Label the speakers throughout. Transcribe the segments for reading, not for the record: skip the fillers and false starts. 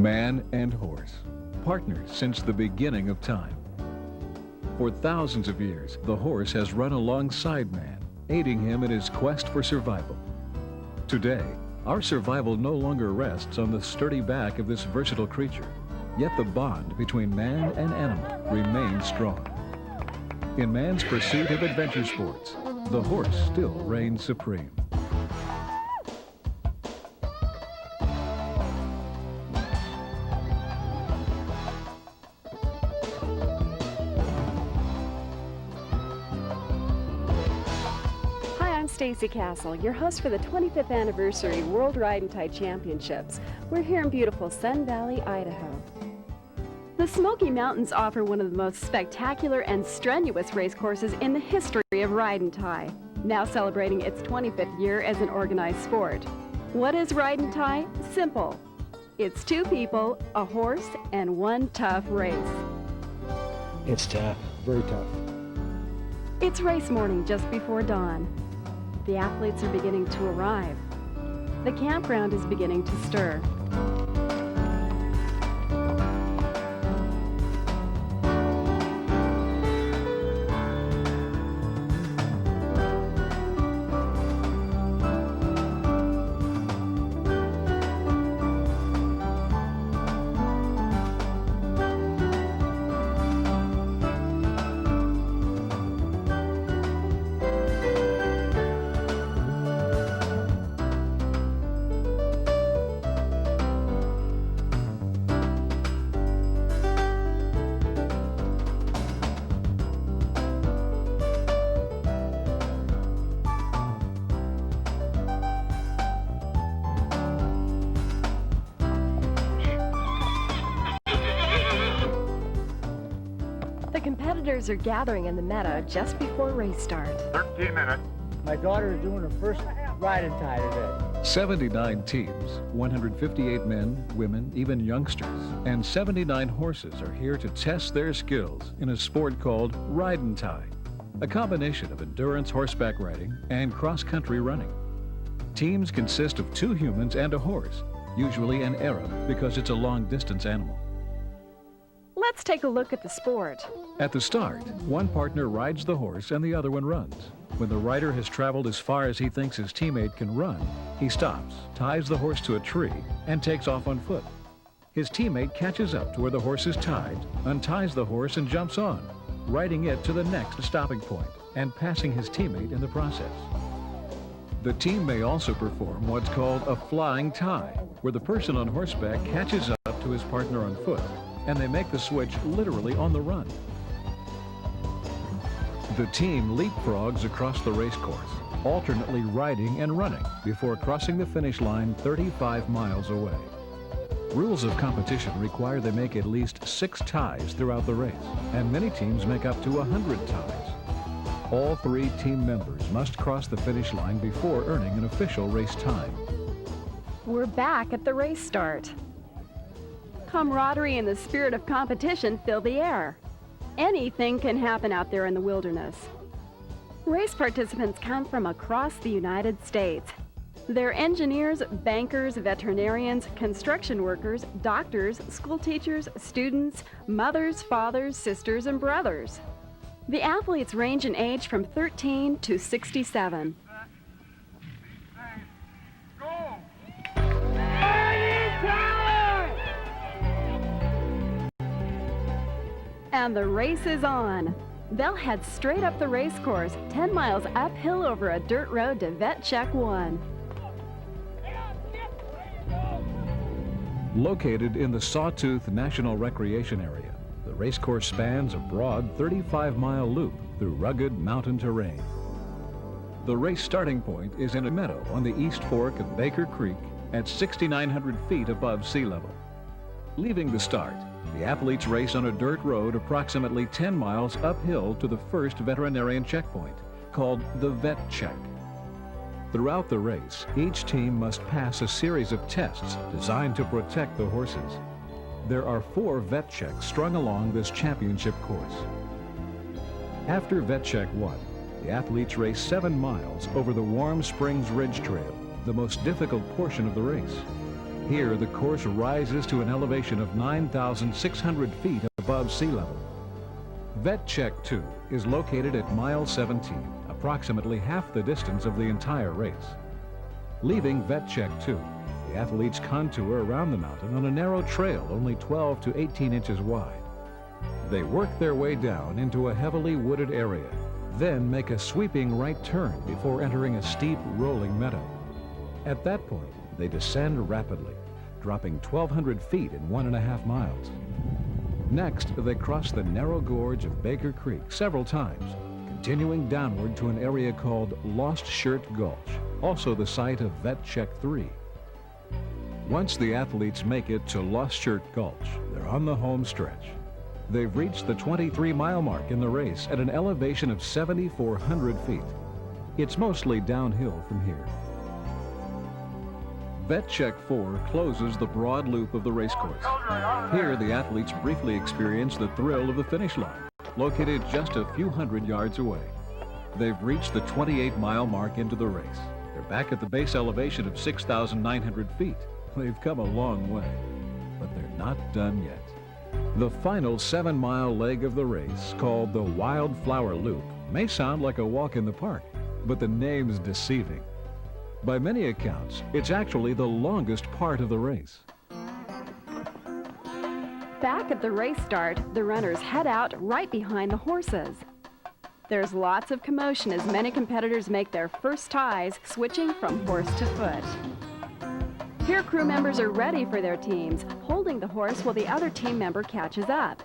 Speaker 1: Man and horse, partners since the beginning of time. For thousands of years, the horse has run alongside man, aiding him in his quest for survival. Today, our survival no longer rests on the sturdy back of this versatile creature, yet the bond between man and animal remains strong. In man's pursuit of adventure sports, the horse still reigns supreme.
Speaker 2: Stacy Castle, your host for the 25th Anniversary World Ride and Tie Championships. We're here in beautiful Sun Valley, Idaho. The Smoky Mountains offer one of the most spectacular and strenuous race courses in the history of Ride and Tie, now celebrating its 25th year as an organized sport. What is Ride and Tie? Simple. It's two people, a horse, and one tough race.
Speaker 3: It's tough, very tough.
Speaker 2: It's race morning just before dawn. The athletes are beginning to arrive. The campground is beginning to stir. Competitors are gathering in the meadow just before race start.
Speaker 4: 13 minutes.
Speaker 3: My daughter is doing her first ride and tie today.
Speaker 1: 79 teams, 158 men, women, even youngsters, and 79 horses are here to test their skills in a sport called Ride and Tie, a combination of endurance horseback riding and cross-country running. Teams consist of 2 humans and a horse, usually an Arab because it's a long-distance animal.
Speaker 2: Let's take a look at the sport.
Speaker 1: At the start, one partner rides the horse and the other one runs. When the rider has traveled as far as he thinks his teammate can run, he stops, ties the horse to a tree, and takes off on foot. His teammate catches up to where the horse is tied, unties the horse and jumps on, riding it to the next stopping point and passing his teammate in the process. The team may also perform what's called a flying tie, where the person on horseback catches up to his partner on foot, and they make the switch literally on the run. The team leapfrogs across the race course, alternately riding and running before crossing the finish line 35 miles away. Rules of competition require they make at least 6 ties throughout the race, and many teams make up to 100 ties. All 3 team members must cross the finish line before earning an official race time.
Speaker 2: We're back at the race start. Camaraderie and the spirit of competition fill the air. Anything can happen out there in the wilderness. Race participants come from across the United States. They're engineers, bankers, veterinarians, construction workers, doctors, school teachers, students, mothers, fathers, sisters, and brothers. The athletes range in age from 13 to 67. And the race is on. They'll head straight up the race course, 10 miles uphill over a dirt road to Vet Check 1.
Speaker 1: Located in the Sawtooth National Recreation Area, the racecourse spans a broad 35-mile loop through rugged mountain terrain. The race starting point is in a meadow on the East Fork of Baker Creek at 6,900 feet above sea level. Leaving the start, the athletes race on a dirt road approximately 10 miles uphill to the first veterinarian checkpoint, called the Vet Check. Throughout the race, each team must pass a series of tests designed to protect the horses. There are 4 vet checks strung along this championship course. After Vet Check 1, the athletes race 7 miles over the Warm Springs Ridge Trail, the most difficult portion of the race. Here, the course rises to an elevation of 9,600 feet above sea level. Vet Check 2 is located at mile 17, approximately half the distance of the entire race. Leaving Vet Check 2, the athletes contour around the mountain on a narrow trail only 12 to 18 inches wide. They work their way down into a heavily wooded area, then make a sweeping right turn before entering a steep, rolling meadow. At that point, they descend rapidly, dropping 1,200 feet in 1.5 miles. Next, they cross the narrow gorge of Baker Creek several times, continuing downward to an area called Lost Shirt Gulch, also the site of Vet Check 3. Once the athletes make it to Lost Shirt Gulch, they're on the home stretch. They've reached the 23-mile mark in the race at an elevation of 7,400 feet. It's mostly downhill from here. Vet Check 4 closes the broad loop of the racecourse. Here, the athletes briefly experience the thrill of the finish line, located just a few hundred yards away. They've reached the 28-mile mark into the race. They're back at the base elevation of 6,900 feet. They've come a long way, but they're not done yet. The final 7-mile leg of the race, called the Wildflower Loop, may sound like a walk in the park, but the name's deceiving. By many accounts, it's actually the longest part of the race.
Speaker 2: Back at the race start, the runners head out right behind the horses. There's lots of commotion as many competitors make their first ties, switching from horse to foot. Here, crew members are ready for their teams, holding the horse while the other team member catches up.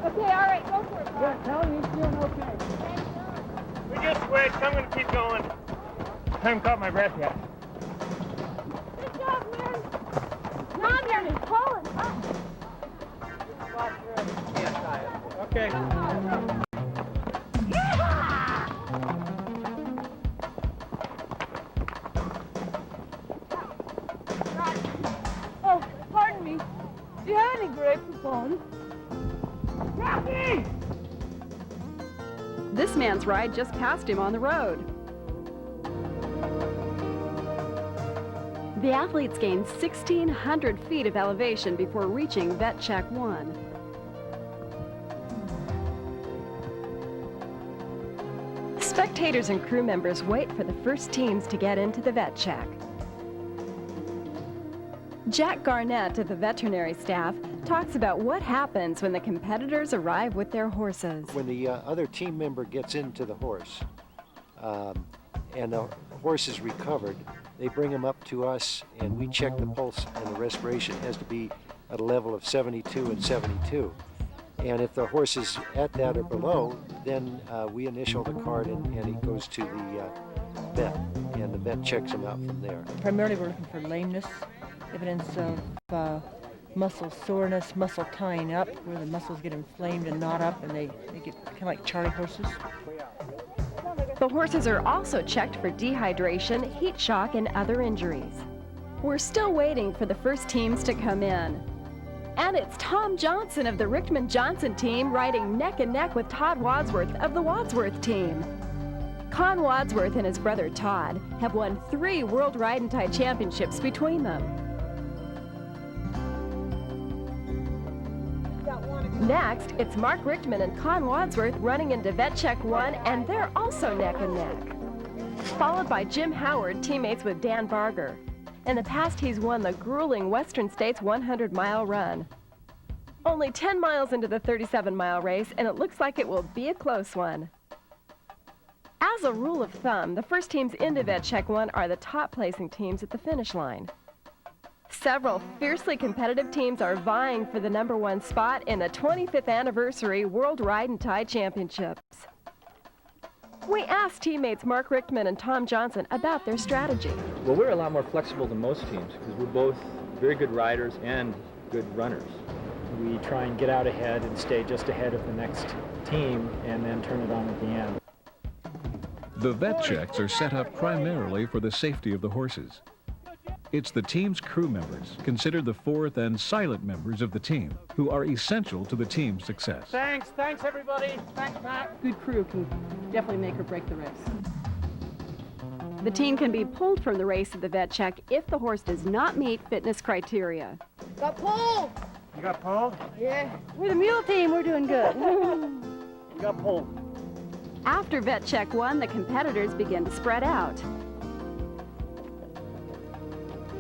Speaker 4: Okay, all right, go for it, Bob.
Speaker 3: Yeah, tell me he's doing okay.
Speaker 4: We just switched. I'm going to keep going. I haven't caught my breath yet.
Speaker 2: Good job, man. Mom, you're pulling up.
Speaker 4: Okay.
Speaker 5: Oh, pardon me. Do you have any grapes or bones?
Speaker 4: Rocky!
Speaker 2: This man's ride just passed him on the road. The athletes gain 1,600 feet of elevation before reaching Vet Check 1. Spectators and crew members wait for the first teams to get into the vet check. Jack Garnett of the veterinary staff talks about what happens when the competitors arrive with their horses.
Speaker 6: When the other team member gets into the horse and the horse is recovered, they bring him up to us and we check the pulse and the respiration. It has to be at a level of 72 and 72. And if the horse is at that or below, then we initial the card and it goes to the vet, and the vet checks him out from there.
Speaker 5: Primarily we're looking for lameness, evidence of muscle soreness, muscle tying up, where the muscles get inflamed and knot up and they get kind of like Charlie horses.
Speaker 2: The horses are also checked for dehydration, heat shock, and other injuries. We're still waiting for the first teams to come in. And it's Tom Johnson of the Richtman Johnson team riding neck and neck with Todd Wadsworth of the Wadsworth team. Con Wadsworth and his brother Todd have won 3 World Ride and Tie Championships between them. Next, it's Mark Richtman and Con Wadsworth running into Vet Check 1, and they're also neck and neck. Followed by Jim Howard, teammates with Dan Barger. In the past, he's won the grueling Western States 100-mile run. Only 10 miles into the 37-mile race, and it looks like it will be a close one. As a rule of thumb, the first teams into Vet Check 1 are the top-placing teams at the finish line. Several fiercely competitive teams are vying for the #1 spot in the 25th anniversary World Ride and Tie Championships. We asked teammates Mark Richtman and Tom Johnson about their strategy.
Speaker 7: Well, we're a lot more flexible than most teams because we're both very good riders and good runners.
Speaker 3: We try and get out ahead and stay just ahead of the next team and then turn it on at the end.
Speaker 1: The vet checks are set up primarily for the safety of the horses. It's the team's crew members, considered the fourth and silent members of the team, who are essential to the team's success.
Speaker 4: Thanks everybody. Thanks, Matt.
Speaker 8: Good crew can definitely make or break the race.
Speaker 2: The team can be pulled from the race at the vet check if the horse does not meet fitness criteria.
Speaker 5: Got pulled!
Speaker 4: You got pulled?
Speaker 5: Yeah. We're the mule team. We're doing good.
Speaker 4: You got pulled.
Speaker 2: After vet check 1, the competitors begin to spread out.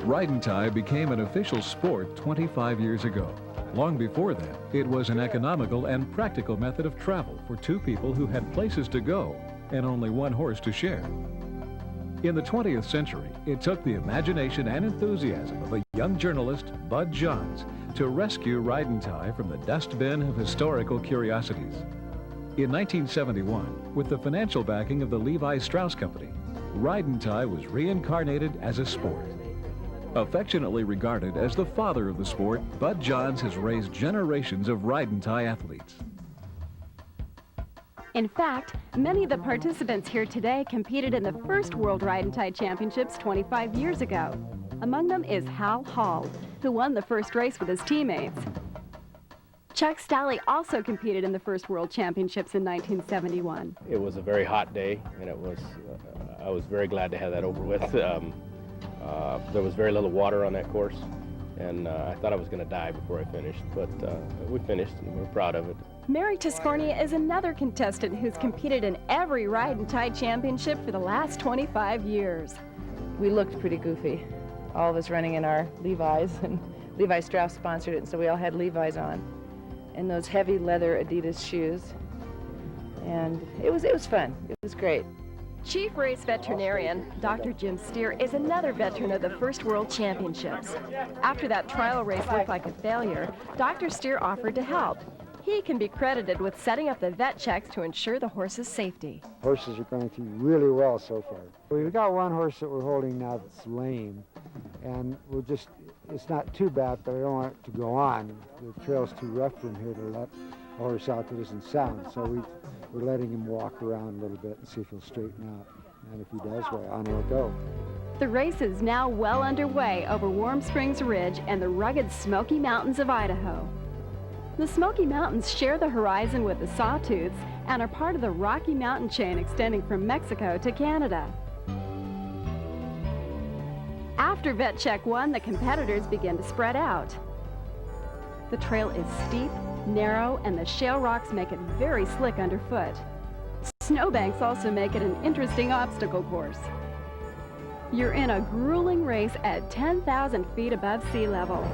Speaker 1: Ride and tie became an official sport 25 years ago. Long before that, it was an economical and practical method of travel for two people who had places to go and only one horse to share. In the 20th century, it took the imagination and enthusiasm of a young journalist, Bud Johns, to rescue Ride and Tie from the dustbin of historical curiosities. In 1971, with the financial backing of the Levi Strauss Company, Ride and Tie was reincarnated as a sport. Affectionately regarded as the father of the sport, Bud Johns has raised generations of Ride and Tie athletes.
Speaker 2: In fact, many of the participants here today competed in the first World Ride and Tie Championships 25 years ago. Among them is Hal Hall, who won the first race with his teammates. Chuck Stalley also competed in the first World Championships in 1971.
Speaker 8: It was a very hot day, and I was very glad to have that over with. There was very little water on that course, and I thought I was going to die before I finished, but we finished, and we're proud of it.
Speaker 2: Mary Tiscornia is another contestant who's competed in every Ride and Tie Championship for the last 25 years.
Speaker 5: We looked pretty goofy. All of us running in our Levi's, and Levi Strauss sponsored it, and so we all had Levi's on. And those heavy leather Adidas shoes. And it was fun. It was great.
Speaker 2: Chief race veterinarian, Dr. Jim Steer, is another veteran of the first World Championships. After that trial race looked like a failure, Dr. Steer offered to help. He can be credited with setting up the vet checks to ensure the horse's safety.
Speaker 9: Horses are going through really well so far. We've got one horse that we're holding now that's lame, and it's not too bad, but I don't want it to go on. The trail's too rough from here to let a horse out that isn't sound, so we're letting him walk around a little bit and see if he'll straighten out. And if he does, well, on he'll go.
Speaker 2: The race is now well underway over Warm Springs Ridge and the rugged Smoky Mountains of Idaho. The Smoky Mountains share the horizon with the Sawtooths and are part of the Rocky Mountain chain extending from Mexico to Canada. After vet check 1, the competitors begin to spread out. The trail is steep, narrow, and the shale rocks make it very slick underfoot. Snowbanks also make it an interesting obstacle course. You're in a grueling race at 10,000 feet above sea level.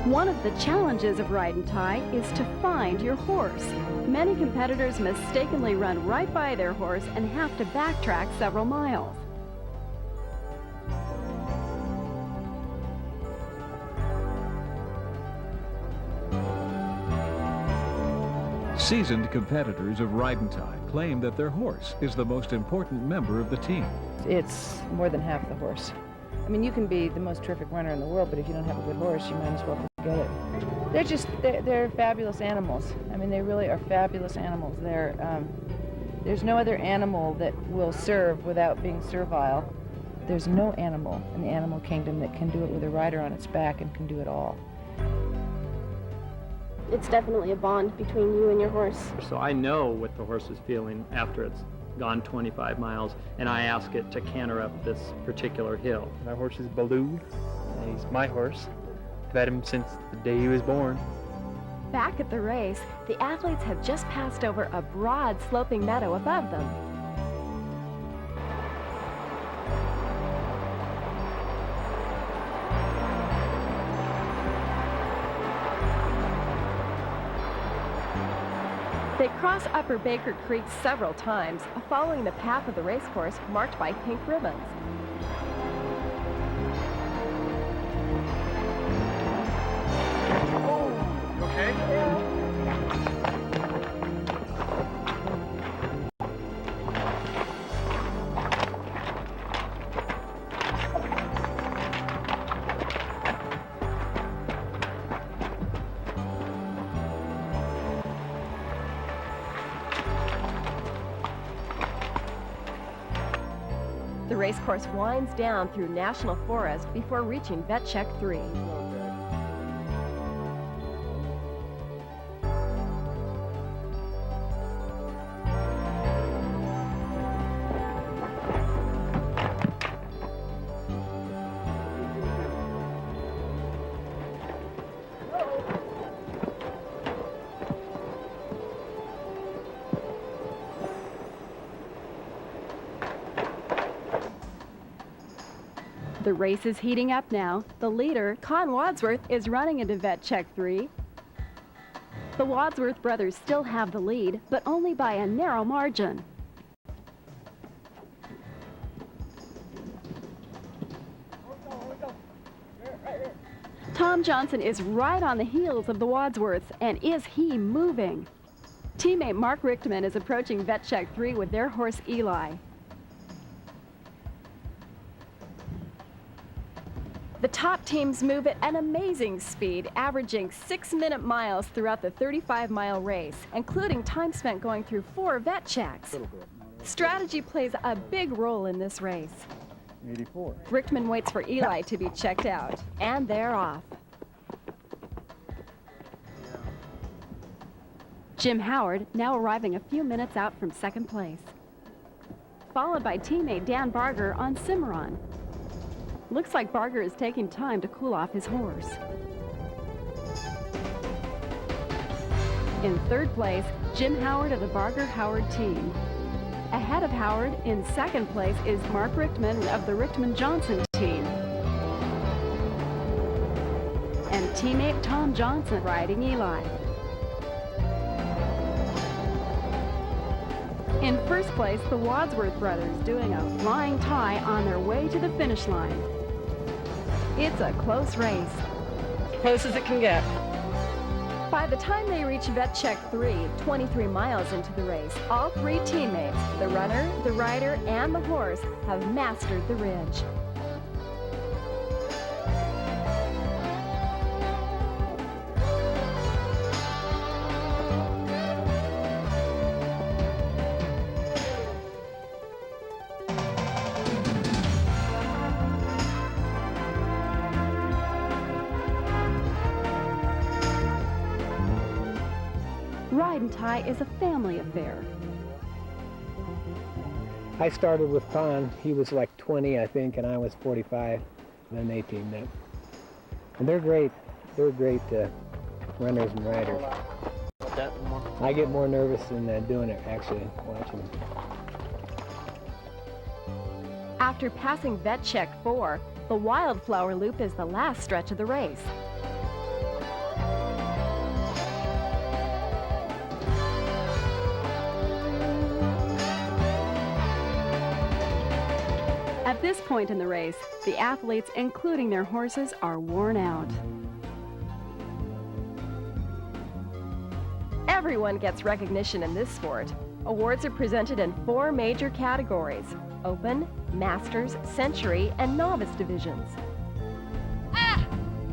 Speaker 2: One of the challenges of Ride and Tie is to find your horse. Many competitors mistakenly run right by their horse and have to backtrack several miles.
Speaker 1: Seasoned competitors of Ride and Tie claim that their horse is the most important member of the team.
Speaker 5: It's more than half the horse. I mean, you can be the most terrific runner in the world, but if you don't have a good horse, you might as well forget it. They're fabulous animals. I mean, they really are fabulous animals. There's no other animal that will serve without being servile. There's no animal in the animal kingdom that can do it with a rider on its back and can do it all.
Speaker 10: It's definitely a bond between you and your horse.
Speaker 3: So I know what the horse is feeling after it's gone 25 miles, and I ask it to canter up this particular hill.
Speaker 7: My horse is Balou. He's my horse. I've had him since the day he was born.
Speaker 2: Back at the race, the athletes have just passed over a broad sloping meadow above them. They cross Upper Baker Creek several times, following the path of the racecourse marked by pink ribbons.
Speaker 4: You okay?
Speaker 11: The race course winds down through National Forest before reaching Vet Check 3.
Speaker 2: The race is heating up now. The leader, Con Wadsworth, is running into Vet Check 3. The Wadsworth brothers still have the lead, but only by a narrow margin. Tom Johnson is right on the heels of the Wadsworths, and is he moving? Teammate Mark Richtman is approaching Vet Check 3 with their horse Eli. The top teams move at an amazing speed, averaging 6-minute miles throughout the 35-mile race, including time spent going through 4 vet checks. Strategy plays a big role in this race.
Speaker 12: 84.
Speaker 2: Richtman waits for Eli to be checked out, and they're off. Jim Howard now arriving a few minutes out from second place, followed by teammate Dan Barger on Cimarron. Looks like Barger is taking time to cool off his horse. In third place, Jim Howard of the Barger-Howard team. Ahead of Howard, in second place, is Mark Richtman of the Richtman-Johnson team. And teammate Tom Johnson riding Eli. In first place, the Wadsworth brothers doing a flying tie on their way to the finish line. It's a close race.
Speaker 5: Close as it can get.
Speaker 2: By the time they reach Vet Check 3, 23 miles into the race, all 3 teammates, the runner, the rider, and the horse, have mastered the ridge. Ride and tie is a family affair.
Speaker 13: I started with Con. He was like 20, I think, and I was 45. And then they teamed up. And they're great. They're great runners and riders. I get more nervous than doing it, actually, watching them.
Speaker 11: After passing Vet Check 4, the Wildflower Loop is the last stretch of the race.
Speaker 2: At this point in the race, the athletes, including their horses, are worn out.
Speaker 11: Everyone gets recognition in this sport. Awards are presented in 4 major categories: Open, Masters, Century, and Novice divisions.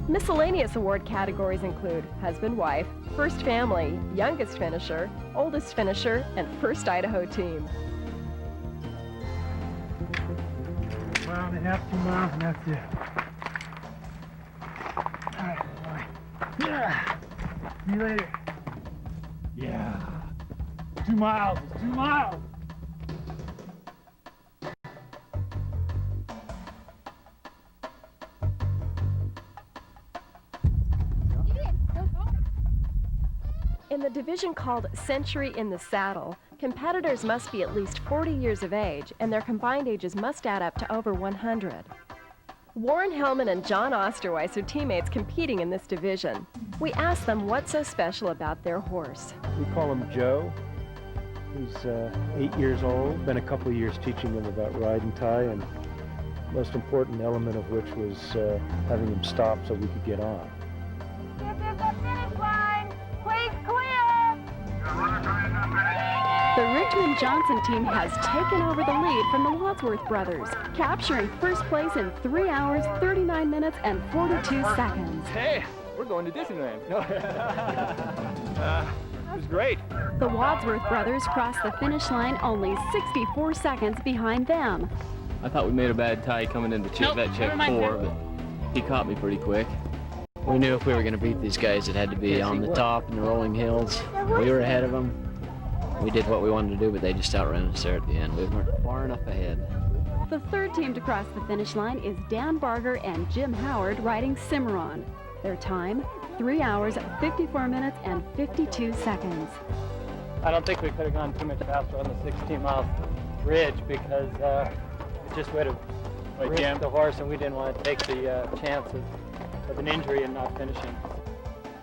Speaker 11: Miscellaneous award categories include Husband-Wife, First Family, Youngest Finisher, Oldest Finisher, and First Idaho Team.
Speaker 12: 1.5 miles, 2 miles, and that's it. All right, boy. Yeah. See you later. Yeah. 2 miles. It's 2 miles.
Speaker 11: In the division called Century in the Saddle, competitors must be at least 40 years of age, and their combined ages must add up to over 100. Warren Hellman and John Osterweiss are teammates competing in this division. We asked them what's so special about their horse.
Speaker 6: We call him Joe. He's 8 years old. Been a couple of years teaching him about ride and tie, and the most important element of which was having him stop so we could get on.
Speaker 14: This is the finish line. Please clear.
Speaker 2: The Richtman-Johnson team has taken over the lead from the Wadsworth brothers, capturing first place in 3 hours, 39 minutes, and 42 seconds.
Speaker 7: Hey, we're going to Disneyland. It was great.
Speaker 2: The Wadsworth brothers crossed the finish line only 64 seconds behind them.
Speaker 15: I thought we made a bad tie coming into vet check 4, but he caught me pretty quick.
Speaker 16: We knew if we were going to beat these guys, it had to be on the top in the rolling hills. We were ahead of them. We did what we wanted to do, but they just outran us there at the end. We weren't far enough ahead.
Speaker 2: The third team to cross the finish line is Dan Barger and Jim Howard riding Cimarron. Their time, 3 hours, 54 minutes, and 52 seconds.
Speaker 3: I don't think we could have gone too much faster on the 16-mile ridge because it just would have risked the horse, and we didn't want to take the chance of an injury and not finishing.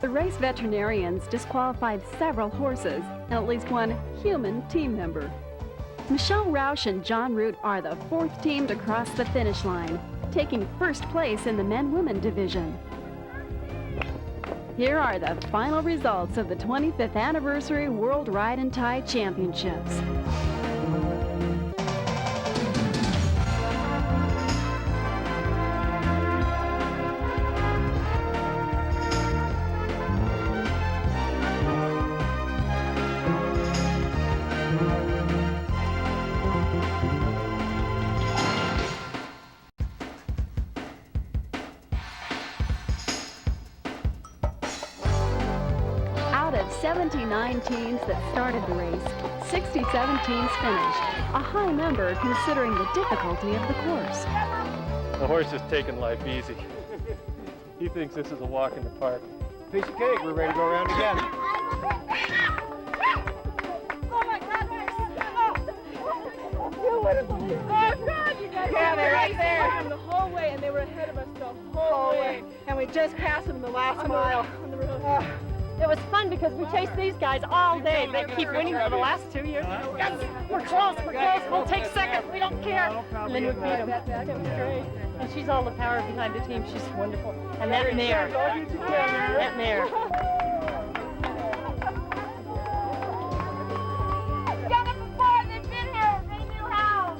Speaker 2: The race veterinarians disqualified several horses and at least one human team member. Michele, Roush, and John Root are the fourth team to cross the finish line, taking first place in the men-women division. Here are the final results of the 25th Anniversary World Ride and Tie Championships. Out of 79 teams that started the race, 67 teams finished, a high number considering the difficulty of the course.
Speaker 3: The horse is taking life easy. He thinks this is a walk in the park.
Speaker 6: Piece of cake, we're ready to go around again.
Speaker 14: Yeah, they're right there. The whole way, and they were ahead of us the whole way. And we just passed them the last mile.
Speaker 17: It was fun because we chased these guys all day. They keep winning for the last 2 years. Yes, we're close, we'll take second, we don't care. And then we beat them. It was great. And she's all the power behind the team. She's wonderful. And that mare, that mare.
Speaker 14: Done it before, they've been here, they knew how.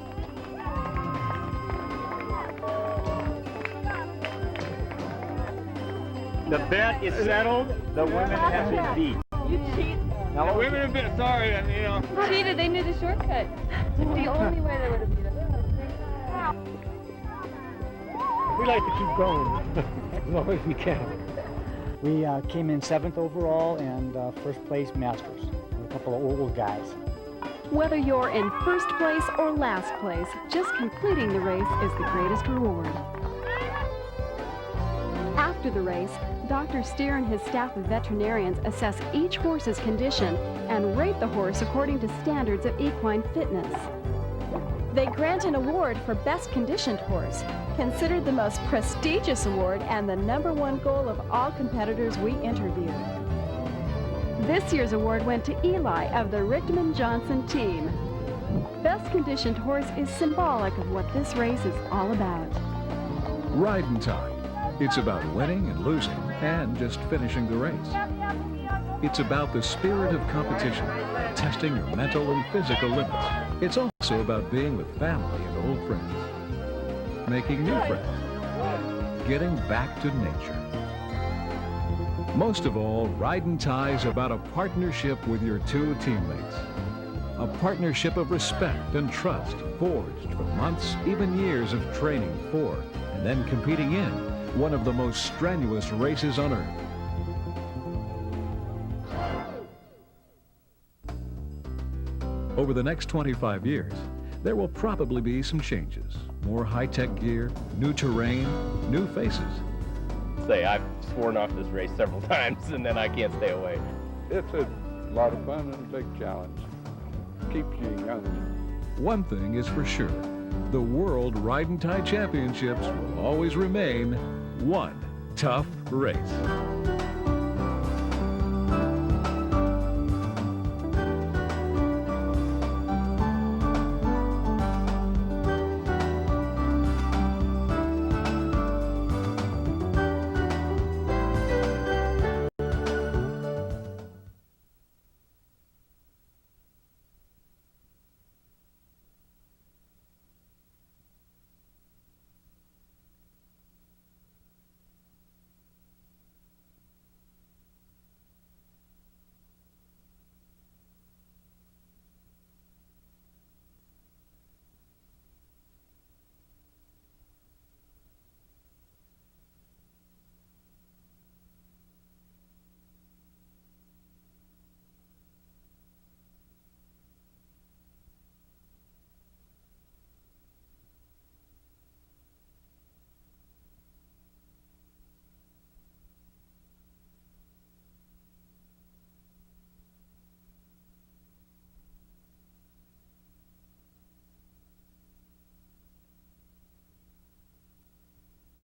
Speaker 4: The bet is settled. The women have been beat.
Speaker 17: You cheat.
Speaker 4: Now, the women have been sorry, you know.
Speaker 17: Cheated, they knew the shortcut. It's the only way they would have beat us.
Speaker 9: We like to keep going as long as we can. We came in 7th overall and first place masters. We're a couple of old guys.
Speaker 2: Whether you're in first place or last place, just completing the race is the greatest reward. After the race, Dr. Steer and his staff of veterinarians assess each horse's condition and rate the horse according to standards of equine fitness. They grant an award for Best Conditioned Horse, considered the most prestigious award and the #1 goal of all competitors we interviewed. This year's award went to Eli of the Richtman Johnson team. Best Conditioned Horse is symbolic of what this race is all about.
Speaker 1: Ride and Tie. It's about winning and losing and just finishing the race. It's about the spirit of competition, testing your mental and physical limits. It's also about being with family and old friends, making new friends, getting back to nature. Most of all, Ride and Tie is about a partnership with your two teammates. A partnership of respect and trust forged from months, even years of training for, and then competing in one of the most strenuous races on earth. Over the next 25 years, there will probably be some changes. More high-tech gear, new terrain, new faces.
Speaker 8: Say, I've sworn off this race several times and then I can't stay away.
Speaker 18: It's a lot of fun and a big challenge. Keeps you young.
Speaker 1: One thing is for sure, the World Ride and Tie Championships will always remain one tough race.